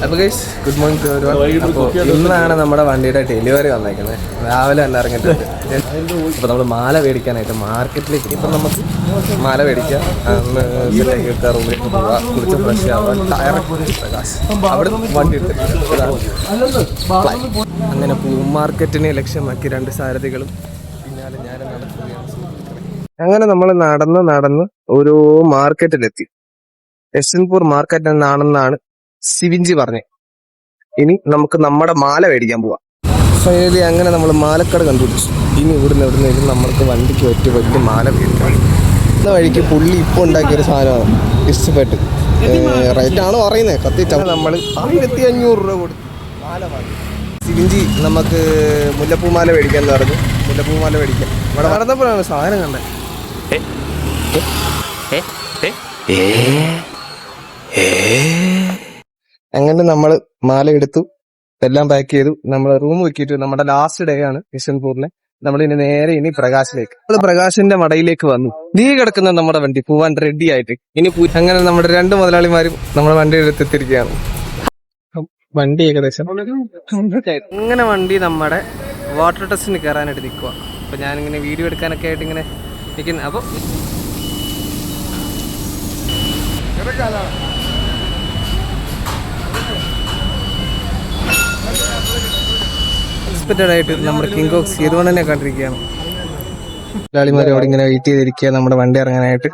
അപ്പോൾ guys good morning to everyone. അപ്പോൾ ഇന്നാണ് നമ്മുടെ വണ്ടിയുടെ ഡെലിവറി വന്നേക്കുന്നത്. രാവിലെ തന്നെ ഇറങ്ങിയിട്ടുണ്ട്. അപ്പോൾ നമ്മൾ മാല മേടിക്കാനായിട്ട് മാർക്കറ്റിലേക്ക്. ഇപ്പം നമുക്ക് മാല മേടിക്കാം, സെറ്റാക്കി റൂമിലേക്ക് പോവാം, കുളിച്ച് ഫ്രഷ് ആവാം, പ്രകാശ് അവിടെ വണ്ടി എടുത്തിട്ടുണ്ട്. അങ്ങനെ പൂ മാർക്കറ്റിനെ ലക്ഷ്യമാക്കി രണ്ട് സാരഥികളും പിന്നാലെ ഞാൻ നടക്കുകയാണ്. അങ്ങനെ നമ്മൾ നടന്ന് ഒരു മാർക്കറ്റിലെത്തി. യശ്വന്ത്പൂർ മാർക്കറ്റ് എന്നാണെന്നാണ് സിവിഞ്ചി പറഞ്ഞത്. ഇനി നമുക്ക് നമ്മുടെ മാല മേടിക്കാൻ പോവാം. ഫൈനലി അങ്ങനെ നമ്മൾ മാലക്കട കണ്ടുപിടിച്ചു. ഇനി ഇവിടുന്ന് നമ്മൾക്ക് വണ്ടിക്ക് പറ്റിയ വലിയ മാല മേടിക്കണം. ഇന്ന വഴിക്ക് പുള്ളി ഇപ്പോൾ ഉണ്ടാക്കിയൊരു സാധനമാണ് ഇഷ്ടപ്പെട്ട്. റേറ്റാണ് പറയുന്നത്, കത്തിച്ച നമ്മൾ 1500 രൂപ കൊടുത്ത് മാല വാങ്ങി. സിവിഞ്ചി നമുക്ക് മുല്ലപ്പൂമാല മേടിക്കാമെന്ന് പറഞ്ഞു. മുല്ലപ്പൂമാല മേടിക്കാം. ഇവിടെ നടന്നപ്പോഴാണ് സാധനം കണ്ടത്. അങ്ങനെ നമ്മൾ മാല എടുത്തു, എല്ലാം പാക്ക് ചെയ്തു, നമ്മൾ റൂം വെക്കിയിട്ടു. നമ്മുടെ ലാസ്റ്റ് ഡേ ആണ് യശ്വന്ത്പൂരിലെ. നമ്മൾ ഇനി പ്രകാശിലേക്ക്, നമ്മൾ പ്രകാശിന്റെ മടയിലേക്ക് വന്നു. നീ കിടക്കുന്ന നമ്മുടെ വണ്ടി പോവാൻ റെഡി ആയിട്ട് ഇനി അങ്ങനെ നമ്മുടെ 2 മുതലാളിമാരും നമ്മുടെ വണ്ടി എടുത്തെത്തിരിക്കുകയാണ്. വണ്ടി ഏകദേശം ഇങ്ങനെ വണ്ടി നമ്മുടെ വാട്ടർ ടെസ്റ്റിന് കയറാനായിട്ട് നിൽക്കുക. അപ്പൊ ഞാനിങ്ങനെ വീഡിയോ എടുക്കാനൊക്കെ ആയിട്ട് ഇങ്ങനെ നിൽക്കുന്നത്. അപ്പൊ എക്സ്പെക്റ്റഡ് ആയിട്ട് നമ്മുടെ കിങ് ഓഫ് സീതോണനെ കണ്ടിരിക്കുകയാണ്. മുതലാളിമാർ അവിടെ ഇങ്ങനെ വെയിറ്റ് ചെയ്തിരിക്കുക നമ്മുടെ വണ്ടി ഇറങ്ങാനായിട്ട്.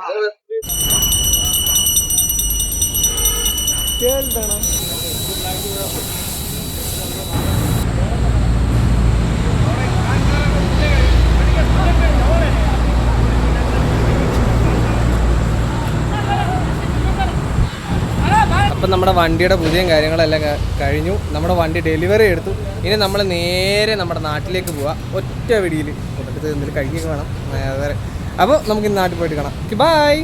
അപ്പം നമ്മുടെ വണ്ടിയുടെ പുതിയ കാര്യങ്ങളെല്ലാം കഴിഞ്ഞു. നമ്മുടെ വണ്ടി ഡെലിവറി എടുത്തു. ഇനി നമ്മൾ നേരെ നമ്മുടെ നാട്ടിലേക്ക് പോവാം. ഒറ്റ വെടിയിൽ എന്തെങ്കിലും കഴിക്കുക വേണം. അപ്പോൾ നമുക്ക് നാട്ടിൽ പോയിട്ട് കാണാം. ബൈ.